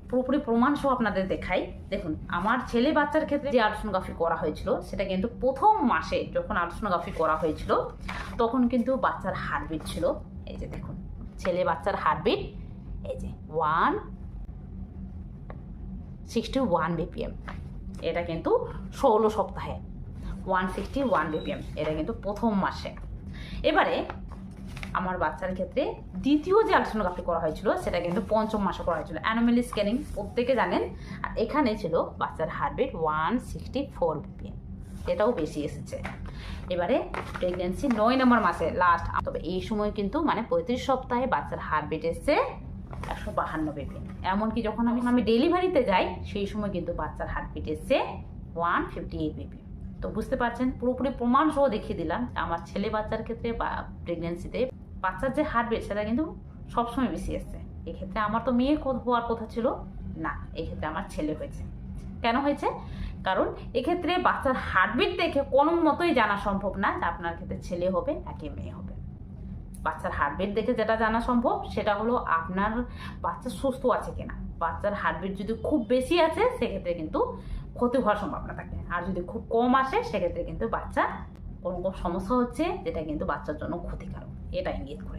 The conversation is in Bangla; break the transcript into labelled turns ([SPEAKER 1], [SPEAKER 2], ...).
[SPEAKER 1] পুরোপুরি প্রমাণ সহ আপনাদের দেখাই। দেখুন, আমার ছেলে বাচ্চার ক্ষেত্রে যে আলট্রাসোনোগ্রাফি করা হয়েছিল সেটা কিন্তু প্রথম মাসে যখন আলট্রাসোনোগ্রাফি করা হয়েছিল তখন কিন্তু বাচ্চার হার্টবিট ছিল, এই যে দেখুন ছেলে বাচ্চার হার্টবিট, এই যে 161 BPM। এটা কিন্তু 16 সপ্তাহে 161 BPM, এটা কিন্তু প্রথম মাসে। এবারে আমার বাচ্চার ক্ষেত্রে দ্বিতীয় যে আলট্রাসোনোগ্রাফি করা হয়েছিল সেটা কিন্তু পঞ্চম মাসে করা হয়েছিল, অ্যানোমালি স্ক্যানিং প্রত্যেকে জানেন। আর এখানে ছিল বাচ্চার হার্টবিট 164 BPM, এটাও বেশি এসেছে। এবারে প্রেগনেন্সি 9 নম্বর মাসে লাস্ট, তবে এই সময় কিন্তু মানে 35 সপ্তাহে বাচ্চার হার্টবিট এসছে 152 BPM। এমনকি যখন আমি ডেলিভারিতে যাই সেই সময় কিন্তু বাচ্চার হার্টবিট এসছে 158 BPM। তো বুঝতে পারছেন, পুরোপুরি প্রমাণ সহ দেখিয়ে দিলাম আমার ছেলে বাচ্চার ক্ষেত্রে বা প্রেগনেন্সিতে বাচ্চার যে হার্টবিট সেটা কিন্তু সবসময় বেশি এসছে। এক্ষেত্রে আমার তো মেয়ে হওয়ার কথা ছিল না, এক্ষেত্রে আমার ছেলে হয়েছে। কেন হয়েছে? কারণ এক্ষেত্রে বাচ্চার হার্টবিট দেখে কোনো মতোই জানা সম্ভব না যে আপনার ক্ষেত্রে ছেলে হবে নাকি মেয়ে হবে। বাচ্চার হার্টবিট দেখে যেটা জানা সম্ভব সেটা হলো আপনার বাচ্চা সুস্থ আছে কিনা। বাচ্চার হার্টবিট যদি খুব বেশি আছে সেক্ষেত্রে কিন্তু ক্ষতি হওয়ার সম্ভাবনা থাকে, আর যদি খুব কম আসে সেক্ষেত্রে কিন্তু বাচ্চা কোনো সমস্যা হচ্ছে যেটা কিন্তু বাচ্চার জন্য ক্ষতিকারক, এটা ইঙ্গিত করে।